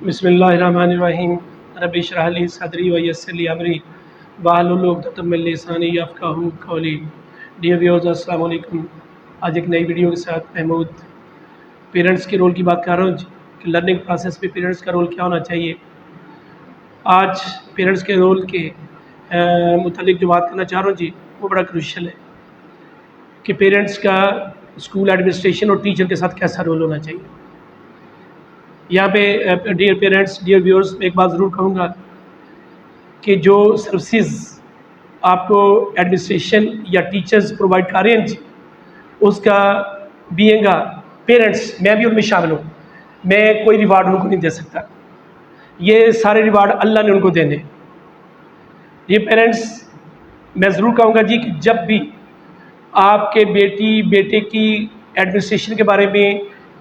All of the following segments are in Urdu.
بسم اللہ الرحمن الرحیم رب اشرح لی صدری ویسر لی امری واحلل عقدۃ من لسانی یفقہوا قولی۔ ڈیئر ویورز، السلام علیکم۔ آج ایک نئی ویڈیو کے ساتھ محمود پیرنٹس کے رول کی بات کر رہا ہوں کہ لرننگ پروسیس میں پیرنٹس کا رول کیا ہونا چاہیے۔ آج پیرنٹس کے رول کے متعلق جو بات کرنا چاہ رہا ہوں وہ بڑا کروشل ہے کہ پیرنٹس کا اسکول ایڈمنسٹریشن اور ٹیچر کے ساتھ کیسا رول ہونا چاہیے۔ یہاں پہ ڈیئر پیرنٹس، ڈیئر ویورز، میں ایک بات ضرور کہوں گا کہ جو سروسز آپ کو ایڈمنسٹریشن یا ٹیچرز پرووائڈ کر رہے ہیں اس کا بینگ پیرنٹس، میں بھی ان میں شامل ہوں، میں کوئی ریوارڈ ان کو نہیں دے سکتا۔ یہ سارے ریوارڈ اللہ نے ان کو دینے۔ یہ پیرنٹس، میں ضرور کہوں گا کہ جب بھی آپ کے بیٹی بیٹے کی ایڈمنسٹریشن کے بارے میں،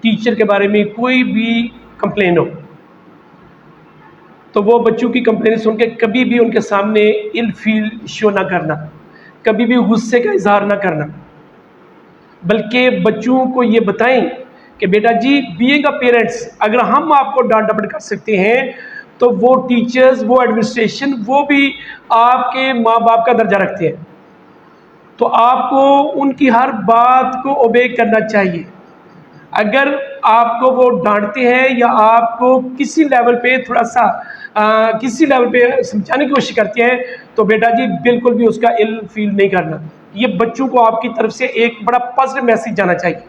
ٹیچر کے بارے میں کوئی بھی کمپلین ہو تو وہ بچوں کی کمپلین سن کے کبھی بھی ان کے سامنے ال فیل شو نہ کرنا، کبھی بھی غصے کا اظہار نہ کرنا، بلکہ بچوں کو یہ بتائیں کہ بیٹا جی، بینگ اے پیرنٹس، اگر ہم آپ کو ڈانٹ ڈپٹ کر سکتے ہیں تو وہ ٹیچرز، وہ ایڈمنسٹریشن، وہ بھی آپ کے ماں باپ کا درجہ رکھتے ہیں، تو آپ کو ان کی ہر بات کو اوبے کرنا چاہیے۔ اگر آپ کو وہ ڈانٹتے ہیں یا آپ کو کسی لیول پہ تھوڑا سا کسی لیول پہ سمجھانے کی کوشش کرتے ہیں تو بیٹا جی بالکل بھی اس کا ال فیل نہیں کرنا۔ یہ بچوں کو آپ کی طرف سے ایک بڑا پازیٹیو میسج جانا چاہیے۔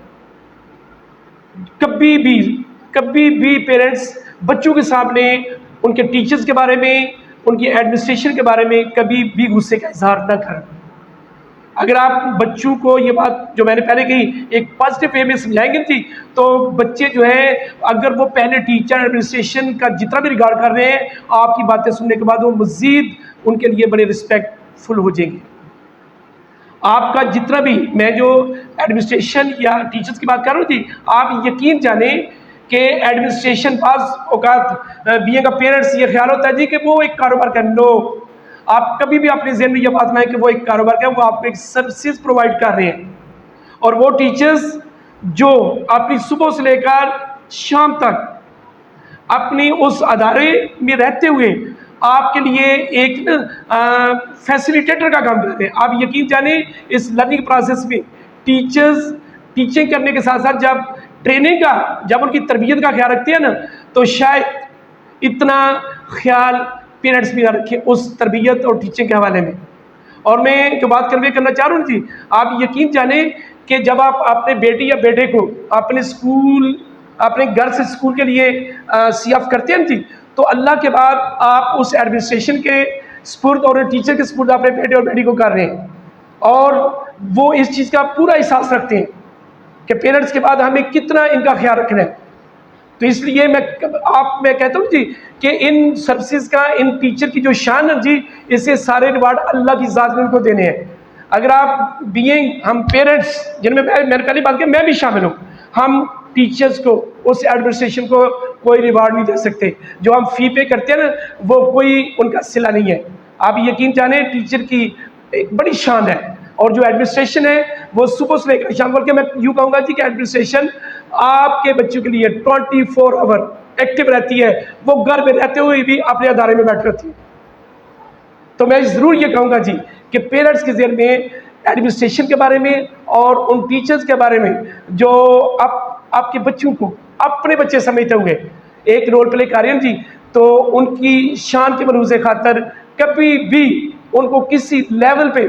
کبھی بھی پیرنٹس بچوں کے سامنے ان کے ٹیچرز کے بارے میں، ان کی ایڈمنسٹریشن کے بارے میں کبھی بھی غصے کا اظہار نہ کریں۔ اگر آپ بچوں کو یہ بات جو میں نے پہلے کہی ایک پازیٹیو وے میں سمجھائیں گے تو بچے جو ہیں، اگر وہ پہلے ٹیچر ایڈمنسٹریشن کا جتنا بھی ریگارڈ کر رہے ہیں، آپ کی باتیں سننے کے بعد وہ مزید ان کے لیے بڑے رسپیکٹ فل ہو جائیں گے۔ آپ کا جتنا بھی، میں جو ایڈمنسٹریشن یا ٹیچرز کی بات کر رہا ہوں آپ یقین جانیں کہ ایڈمنسٹریشن بعض اوقات بینگ اے پیرنٹس یہ خیال ہوتا ہے کہ وہ ایک کاروبار کر لو۔ آپ کبھی بھی اپنے ذہن میں یہ بات نہ ہے کہ وہ ایک کاروبار کا، وہ آپ کو ایک سروسز پرووائڈ کر رہے ہیں، اور وہ ٹیچرز جو اپنی صبح سے لے کر شام تک اپنی اس ادارے میں رہتے ہوئے آپ کے لیے ایک فیسیلیٹیٹر کا کام کرتے ہیں۔ آپ یقین جانیں اس لرننگ پروسیس میں ٹیچرز ٹیچنگ کرنے کے ساتھ ساتھ جب ٹریننگ کا، جب ان کی تربیت کا خیال رکھتے ہیں نا، تو شاید اتنا خیال پیرنٹس بھی نہ رکھیں اس تربیت اور ٹیچنگ کے حوالے میں۔ اور میں جو بات کنوے کرنا چاہ رہا ہوں آپ یقین جانیں کہ جب آپ اپنے بیٹی یا بیٹے کو اپنے اسکول، اپنے گھر سے اسکول کے لیے سی آف کرتے ہیں تو اللہ کے بعد آپ اس ایڈمنسٹریشن کے سپرد اور ٹیچر کے سپرد اپنے بیٹے اور بیٹی کو کر رہے ہیں، اور وہ اس چیز کا پورا احساس رکھتے ہیں کہ پیرنٹس کے بعد ہمیں کتنا ان کا خیال رکھنا ہے۔ تو اس لیے میں کہتا ہوں کہ ان سروسز کا، ان ٹیچر کی جو شان ہے اسے سارے ریوارڈ اللہ کی ذات نے ان کو دینے ہیں۔ اگر آپ ہم پیرنٹس، جن میں نے پہلی بات کہ میں بھی شامل ہوں، ہم ٹیچرز کو، اس ایڈمنسٹریشن کو کوئی ریوارڈ نہیں دے سکتے۔ جو ہم فی پے کرتے ہیں نا، وہ کوئی ان کا صلہ نہیں ہے۔ آپ یقین جانیں ٹیچر کی ایک بڑی شان ہے، اور جو ایڈمنسٹریشن ہے وہ صبح سے لے کر شام، بلکہ میں یوں کہوں گا کہ ایڈمنسٹریشن آپ کے بچوں کے لیے 24 آور ایکٹیو رہتی ہے، وہ گھر میں رہتے ہوئے بھی اپنے ادارے میں بیٹھ رہتی ہے۔ تو میں ضرور یہ کہوں گا کہ پیرنٹس کے ذہن میں ایڈمنسٹریشن کے بارے میں اور ان ٹیچرز کے بارے میں جو آپ کے بچوں کو اپنے بچے سمجھتے ہوئے ایک رول پلے کر رہے ہیں تو ان کی شان کے ملحوظ خاطر کبھی بھی ان کو کسی لیول پہ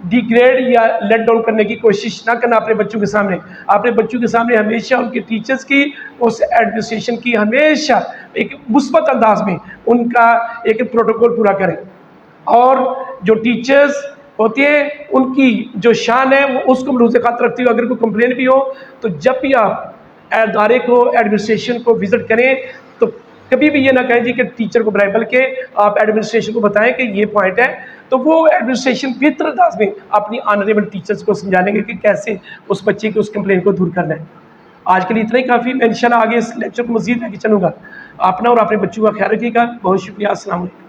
ڈی گریڈ یا لیٹ ڈاؤن کرنے کی کوشش نہ کرنا اپنے بچوں کے سامنے۔ اپنے بچوں کے سامنے ہمیشہ ان کے ٹیچرز کی، اس ایڈمنسٹریشن کی ہمیشہ ایک مثبت انداز میں ان کا ایک پروٹوکول پورا کریں، اور جو ٹیچرز ہوتے ہیں ان کی جو شان ہے وہ اس کو ملحوظ خاطر رکھتے ہوئے اگر کوئی کمپلین بھی ہو تو جب بھی آپ ادارے کو، ایڈمنسٹریشن کو وزٹ کریں تو کبھی بھی یہ نہ کہیں کہ ٹیچر کو بلائیں، بلکہ آپ ایڈمنسٹریشن کو بتائیں کہ یہ پوائنٹ ہے، تو وہ ایڈمنسٹریشن بہتر انداز میں اپنی آنریبل ٹیچرز کو سمجھا لیں گے کہ کیسے اس بچے کی اس کمپلین کو دور کرنا ہے۔ آج کے لیے اتنا ہی کافی، میں انشاءاللہ آگے اس لیکچر کو مزید لے کے چلوں گا۔ اپنا اور اپنے بچوں کا خیال رکھیے گا۔ بہت شکریہ، السلام علیکم۔